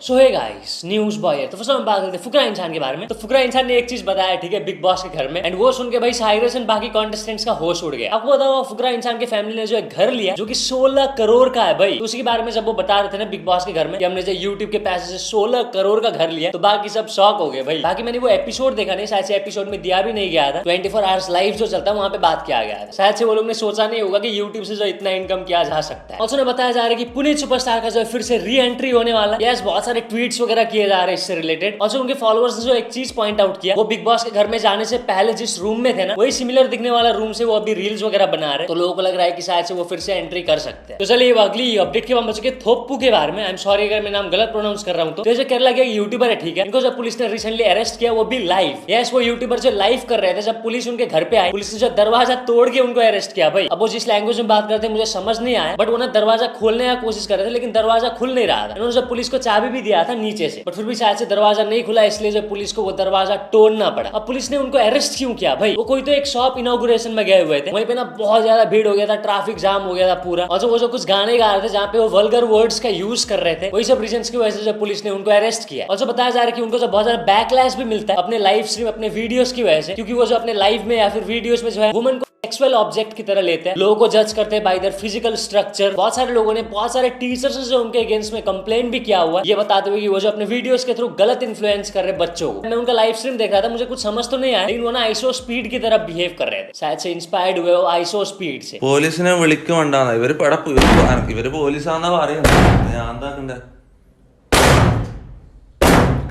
सो hey guys, news boy है। तो first हम बात करते हैं फुकरा इंसान के बारे में। तो फुकरा इंसान ने एक चीज बताया, ठीक है, बिग बॉस के घर में, एंड वो सुन के भाई साइरस एंड बाकी कॉन्टेस्टेंट्स का होश उड़ गया। आपको बताओ, फुकरा इंसान के फैमिली ने जो एक घर लिया जो कि 16 करोड़ का है भाई। तो उसी के बारे में जब वो बता रहे थे ना बिग बॉस के घर में कि हमने जो यूट्यूब के पैसे से 16 करोड़ का घर लिया, तो बाकी सब शॉक हो गए भाई। बाकी मैंने वो एपिसोड देखा नहीं, शायद से एपिसोड में दिया भी नहीं गया था। 24 आवर्स लाइव जो चलता है वहां पे बात किया गया था। शायद से वो लोग ने सोचा नहीं होगा कि यूट्यूब से जो इतना इनकम किया जा सकता है। और बताया जा रहा है कि पुनीत सुपरस्टार का जो फिर से री एंट्री होने वाला है। बहुत सारे ट्वीट्स वगैरह किए जा रहे हैं इससे रिलेटेड। और उनके फॉलोअर्स ने जो एक चीज पॉइंट आउट किया, वो बिग बॉस के घर में जाने से पहले जिस रूम में थे ना, वही सिमिलर दिखने वाला रूम से वो अभी रील्स वगैरह बना रहे हैं। तो लोगों को लग रहा है कि शायद से वो फिर से एंट्री कर सकते हैं। तो चलिए अगली अपडेट के बाद बच के थोप्पू के बारे में। आई एम सॉरी अगर मैं नाम गलत प्रोनाउंस कर रहा हूं। तो जो केरला के यूट्यूबर है, ठीक है, इनको जब पुलिस ने रिसेंटली अरेस्ट किया, वो भी लाइव। यस, वो यूट्यूबर जो लाइव कर रहे थे, जब पुलिस उनके घर पे आई, पुलिस ने जो दरवाजा तोड़ के उनको अरेस्ट किया भाई। अब वो जिस लैंग्वेज में बात करते हैं मुझे समझ नहीं आया, बट वो ना दरवाजा खोलने की कोशिश कर रहे थे, लेकिन दरवाजा खुल नहीं रहा था। उन्होंने जब पुलिस को चाबी भी दिया था नीचे से, बट फिर भी शायद से दरवाजा नहीं खुला, इसलिए जो पुलिस को वो दरवाजा तोड़ना पड़ा। अब पुलिस ने उनको अरेस्ट क्यों किया भाई? वो कोई तो एक शॉप इनॉग्रेशन में गए हुए थे, वहीं पे ना बहुत ज्यादा भीड़ हो गया था, ट्रैफिक जाम हो गया था पूरा। और वो जो कुछ गाने गा रहे थे जहाँ पे वो वल्गर वर्ड्स का यूज कर रहे थे, वही सब रीजंस की वजह से पुलिस ने उनको अरेस्ट किया। और बताया जा रहा है कि उनको जो बहुत ज्यादा बैकलैश भी मिलता है अपने लाइव स्ट्रीम, अपने वीडियोस की वजह से, क्योंकि वो जो अपने लाइव में या फिर वीडियोस में जो है वुमन को सेक्सुअल ऑब्जेक्ट की तरह लेते हैं, लोगों को जज करते हैं बाय देयर फिजिकल स्ट्रक्चर। बहुत सारे लोगों ने, बहुत सारे टीचर्स जो उनके अगेंस्ट में कंप्लेंट भी किया हुआ है, ये बताते हुए कि वो जो अपने वीडियोस के थ्रू गलत इन्फ्लुएंस कर रहे बच्चों को। मैं उनका लाइव स्ट्रीम देख रहा था, मुझे कुछ समझ तो नहीं आया, लेकिन वो ना आइसो स्पीड की तरह बिहेव कर रहे थे। शायद से इंस्पायर्ड हुए वो आइसो स्पीड से। പോലീസിനെ വിളിക്കുണ്ടാണ് ഇവര് പോലീസാന്നാ പറയുന്നത്. ഞാൻ എന്താക്കണ്ടേ?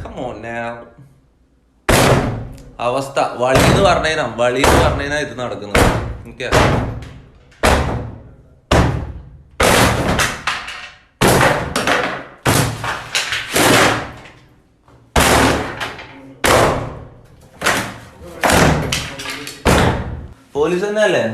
Come on now. അവസ്ഥ വളീന്ന് പറഞ്ഞതിനാ ഇത് നടക്കുന്നത്. എനിക്ക് പോലീസ് തന്നെയല്ലേ?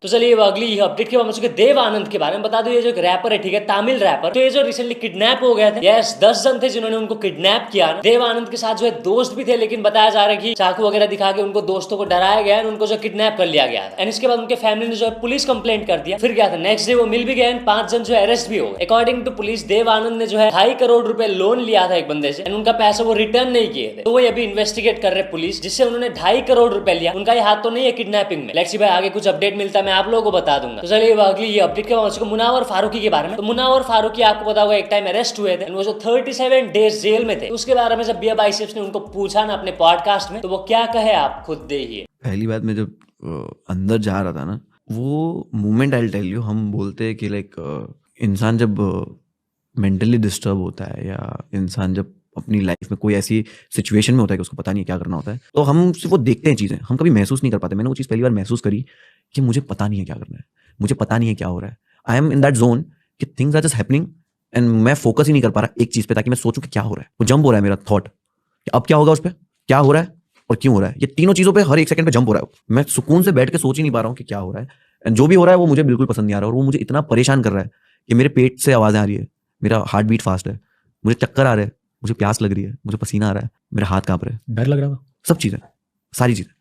तो चलिए अगली अपडेट के बाद मुझे देव आनंद के बारे में बता दो। ये जो एक रैपर है, ठीक है, तमिल रैपर, तो ये जो रिसेंटली किडनैप हो गया था। यस, 10 जन थे जिन्होंने उनको किडनैप किया। देव आनंद के साथ जो है दोस्त भी थे, लेकिन बताया जा रहा है कि चाकू वगैरह दिखा के उनको दोस्तों को डराया गया, उनको जो किडनैप कर लिया गया था। एंड इसके बाद उनके फैमिली ने जो है पुलिस कंप्लेंट कर दिया। फिर क्या था, नेक्स्ट डे वो मिल भी गए, 5 जन जो है अरेस्ट भी हो गए। According to police, Dev Anand ने जो है 2.5 करोड़ रुपए लोन लिया था एक बंदे से, एंड उनका पैसा वो रिटर्न नहीं किए थे। तो वो अभी इन्वेस्टिगेट कर रहे पुलिस, जिससे उन्होंने 2.5 करोड़ रुपए लिया। उनका ये हाथ तो नहीं है किडनैपिंग में। लेट्स सी भाई आगे कुछ अपडेट मिलता है, मैं आप लोगों को बता दूंगा। तो चलिए अगली ये अपडेट के बाद मुनावर फारूकी के बारे में। तो मुनावर फारूकी आपको पता होगा एक टाइम अरेस्ट हुए थे, वो जो 37 डेज जेल में थे। उसके बारे में जब बिया बाइसेप्स ने उनको पूछा ना अपने पॉडकास्ट में, तो वो क्या कहे आप खुद देखिए। पहली बात, मैं जब अंदर जा रहा था ना, वो moment I will tell you, हम बोलते हैं कि लाइक इंसान जब मेंटली डिस्टर्ब होता है, या इंसान जब अपनी लाइफ में कोई ऐसी सिचुएशन में होता है कि उसको पता नहीं क्या करना होता है, तो हम सिर्फ वो देखते हैं चीज़ें, हम कभी महसूस नहीं कर पाते। मैंने वो चीज़ पहली बार महसूस करी कि मुझे पता नहीं है क्या करना है, मुझे पता नहीं है क्या हो रहा है। I am in that zone कि things are just happening and मैं फोकस ही नहीं कर पा रहा एक चीज़ पे, ताकि मैं सोचूं कि क्या हो रहा है। वो जंप हो रहा है मेरा थॉट कि अब क्या होगा, उस पर क्या हो रहा है और क्यों हो रहा है। ये तीनों चीज़ों पे हर एक सेकंड पे जंप हो रहा है। मैं सुकून से बैठ के सोच ही नहीं पा रहा हूँ कि क्या हो रहा है, एंड जो भी हो रहा है वो मुझे बिल्कुल पसंद नहीं आ रहा है। और वो मुझे इतना परेशान कर रहा है कि मेरे पेट से आवाज़ें आ रही है, मेरा हार्ट बीट फास्ट है, मुझे चक्कर आ रहे हैं, मुझे प्यास लग रही है, मुझे पसीना आ रहा है, मेरा हाथ कांप रहा है, डर लग रहा था, सब चीज़ें, सारी चीज़ें।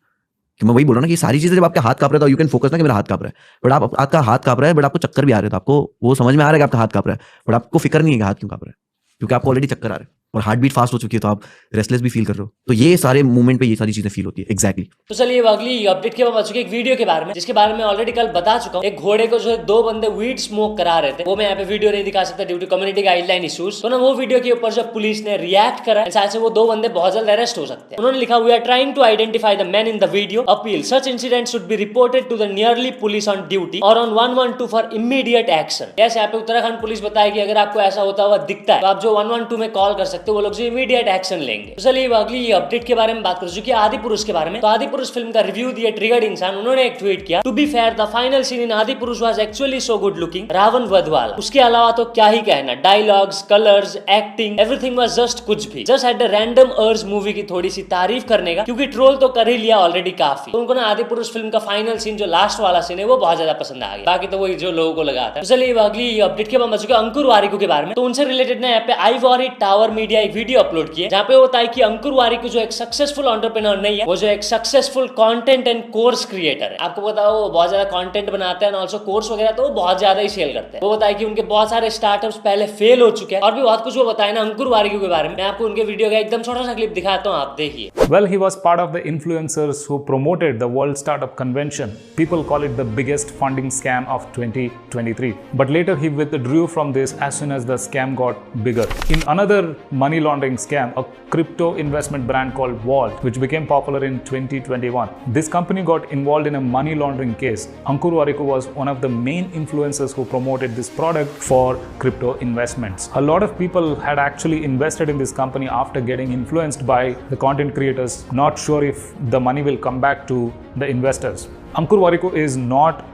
कि मैं वही बोल रहा हूँ ना कि सारी चीज़ें जब आपका हाथ कांप रहा है तो यू कैन फोकस ना कि मेरा हाथ कांप रहा है, बट आप आपका हाथ कांप रहा है, बट आपको चक्कर भी आ रहे हैं, तो आपको वो समझ में आ रहा है कि आपका हाथ कांप रहा है, बट आपको फिक्र नहीं है कि हाथ क्यों कांप रहा है, क्योंकि आपको ऑलरेडी चक्कर आ रहा है और हार्ट बीट फास्ट हो चुकी है, तो आप रेस्टलेस भी फील कर रहे हो। तो ये सारे मूवमेंट पे ये सारी चीजें फील होती है। एग्जैक्टली। तो चलिए अगली अपडेट के बाद एक वीडियो के बारे में, जिसके बारे में ऑलरेडी कल बता चुका हूँ। एक घोड़े को जो है 2 बंदे वीड स्मोक करा रहे थे, वो मैं यहाँ पे वीडियो नहीं दिखा सकता due to community guideline issues. तो ना वो वीडियो के ऊपर जब पुलिस ने रिएक्ट करा, शायद से वो 2 बंदे बहुत जल्द अरेस्ट हो सकते हैं। उन्होंने लिखा, we are trying to identify the man in the video, appeal such incident should be reported to the nearly police on duty और on 112 for immediate action. Yes, यहाँ पे उत्तराखंड पुलिस बताया कि अगर आपको ऐसा होता हुआ दिखता है तो आप जो 112 में कॉल कर सकते हो, वो लोग जो इमीडिएट एक्शन लेंगे। तो चलिए अगली अपडेट के बारे में बात कर चुकी है आदि पुरुष के बारे में। तो आदि पुरुष फिल्म का रिव्यू दिया ट्रिगर्ड इंसान, उन्होंने एक ट्वीट किया, to be fair the final scene in Adipurush was actually so good looking, Ravan वध वाला। उसके अलावा तो क्या ही कहना, dialogues, colours, acting, everything was just कुछ भी। Just had the random urge movie की थोड़ी सी तारीफ करने का, क्योंकि ट्रोल तो कर ही लिया ऑलरेडी काफी। तो उनको ना आदि पुरुष फिल्म का फाइनल सीन, जो लास्ट वाला सीन है, वो बहुत ज्यादा पसंद आ गया। बाकी तो वही जो लोगों को लगा था। तो चलिए अगली अपडेट के बाद बच चुके अंकुर वारिको के बारे में। तो उनसे रिलेटेड ना यहाँ पे आइवॉरी टावर मीडिया मीडिया एक वीडियो अपलोड की है जहाँ पे वो बताया कि अंकुर वारिको जो एक सक्सेसफुल एंटरप्रेन्योर नहीं है, वो जो एक successful content and course creator है। आपको पता वो बहुत ज्यादा कंटेंट बनाते हैं, ऑल्सो कोर्स वगैरह तो वो बहुत ज्यादा ही सेल करते हैं। वो बताया कि उनके बहुत सारे स्टार्टअप्स पहले फेल हो चुके हैं और भी बहुत कुछ वो बताया ना अंकुर वारिको के बारे में। मैं आपको उनके वीडियो का एकदम छोटा सा क्लिप दिखाता हूँ, आप देखिए। Well, he was part of the influencers who promoted the World Startup Convention. People call it the biggest funding scam of 2023. But later he withdrew from this as soon as the scam got bigger. In another money laundering scam, a crypto investment brand called Vault, which became popular in 2021. This company got involved in a money laundering case. Ankur Warikoo was one of the main influencers who promoted this product for crypto investments. A lot of people had actually invested in this company after getting influenced by the content creators, not sure if the money will come back to the investors. Ankur Warikoo is not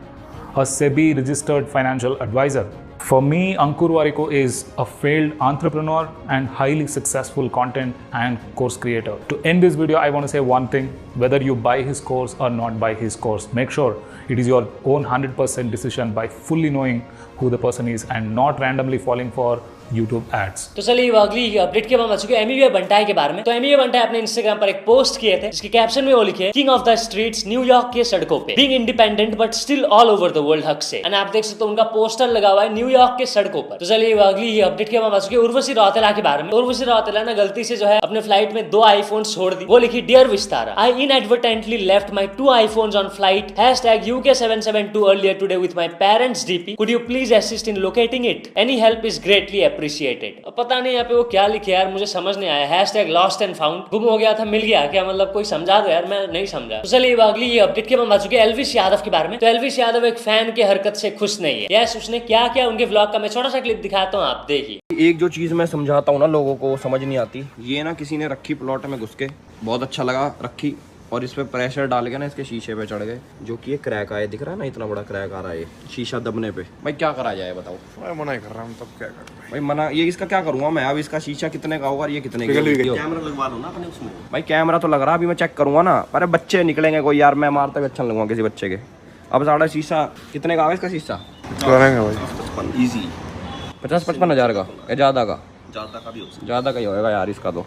a SEBI registered financial advisor. For me, Ankur Warikoo is a failed entrepreneur and highly successful content and course creator. To end this video, I want to say one thing: whether you buy his course or not buy his course, make sure it is your own 100% decision by fully knowing who the person is and not randomly falling for YouTube ads. तो चलिए अगली update के बाद आ चुके Emilio बंटाई के बारे में। तो एमिलियो बंटाई अपने इंस्टाग्राम पर एक पोस्ट किए थे जिसके कैप्शन में वो लिखे, king of the streets New York के सड़कों पे, being independent but still all over the world हक से। एंड आप देख सकते हो उनका पोस्टर लगा हुआ है न्यूयॉर्क के सड़कों पर। तो चलिए अगली अपडेट के बाद आ चुके उर्वशी रौतेला के बारे में। उर्वशी रौतेला ने गलती से जो है अपने फ्लाइट में 2 आईफोन छोड़ दी। वो लिखी, dear Vistara, I inadvertently left my 2 iPhones on flight #UK772 earlier today with my parents DP. Could you please assist in locating it? Any help is greatly appreciated. पता नहीं यहाँ पे वो क्या लिखे यार, मुझे समझ नहीं आया। #lost and found, गुम हो गया था, मिल गया क्या, मतलब कोई समझा दो यार, मैं नहीं समझा। तो चलिए अगली ये अपडेट के बाद आ चुके एल्विश यादव के बारे में। तो एल्विश यादव एक फैन के हरकत से खुश नहीं है। यस, उसने क्या किया उनके व्लॉग का मैं छोटा सा क्लिप दिखाता हूँ, आप देखिए। एक जो चीज़ मैं समझाता हूँ ना लोगों को समझ नहीं आती, ये ना किसी ने रखी प्लॉट में घुस के, बहुत अच्छा लगा रखी, और इस पे प्रेशर डाल के ना इसके शीशे पे चढ़ गए, जो कि ये क्रैक आया, दिख रहा है ना, इतना बड़ा क्रैक आ रहा है ये शीशा दबने पे। भाई क्या करा जाए बताओ? मैं मना ही कर रहा हूँ, तब क्या कर भाई मना, ये इसका क्या करूँगा मैं? अब इसका शीशा कितने का होगा, ये कितने का? कैमरा लगवा लो ना अपने उसमें। भाई कैमरा तो लग रहा है, अभी मैं चेक करूँगा ना। अरे बच्चे निकलेंगे कोई यार, मैं मारता भी अच्छा लगूंगा किसी बच्चे के। अब साढ़ा शीशा कितने का आगा इसका शीशा? भाई ईजी 50-55 हज़ार का या ज़्यादा का? ज़्यादा का ही होएगा यार इसका तो।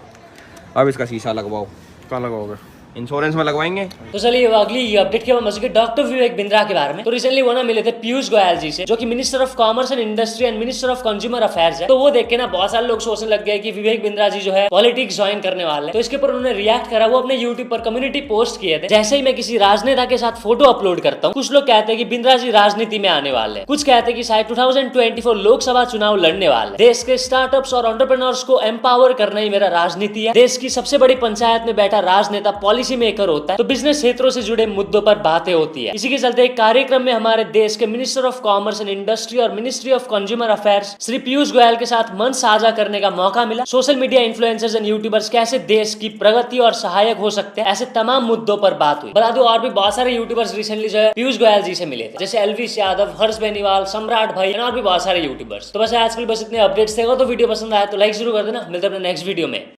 अब इसका शीशा लगवाओ। कहाँ लगाओगे? इंश्योरेंस में लगवाएंगे। तो चलिए अगली अपडेट के बाद डॉक्टर विवेक बिंद्रा के बारे में। तो रिसेंटली वो ना मिले थे पीयूष गोयल जी से, जो कि minister of commerce and industry and minister of consumer affairs है। तो वो देख के ना बहुत सारे लोग सोचने लग गए कि विवेक बिंद्रा जी जो है पॉलिटिक्स ज्वाइन करने वाले हैं। तो इसके ऊपर उन्होंने रिएक्ट करा, वो अपने यूट्यूब पर कम्युनिटी पोस्ट किए थे। जैसे ही मैं किसी राजनेता के साथ फोटो अपलोड करता हूँ, कुछ लोग कहते हैं कि बिंद्रा जी राजनीति में आने वाले हैं, कुछ कहते हैं कि शायद 2024 लोकसभा चुनाव लड़ने वाले। देश के स्टार्टअप्स और एंटरप्रेन्योर्स को एम्पावर करना ही मेरा राजनीति है। देश की सबसे बड़ी पंचायत में बैठा राजनेता पॉलिसी मेकर होता है, तो बिजनेस क्षेत्रों से जुड़े मुद्दों पर बातें होती है। इसी के चलते एक कार्यक्रम में हमारे देश के minister of commerce and industry और ministry of consumer affairs Shri Piyush Goyal के साथ मंच साझा करने का मौका मिला। Social media influencers and YouTubers कैसे देश की प्रगति और सहायक हो सकते हैं, ऐसे तमाम मुद्दों पर बात हुई। बता दो और भी बहुत सारे यूट्यूबर्स रिसेंटली जो है पीयूष गोयल जी से मिले थे, जैसे एल्विश यादव, हर्ष बेनीवाल, सम्राट भाई और भी बहुत सारे यूट्यूबर्स। तो बस आजकल बस इतने अपडेट्स थे। तो वीडियो पसंद आया तो लाइक जरूर कर देना। मिलते हैं अपने नेक्स्ट वीडियो में।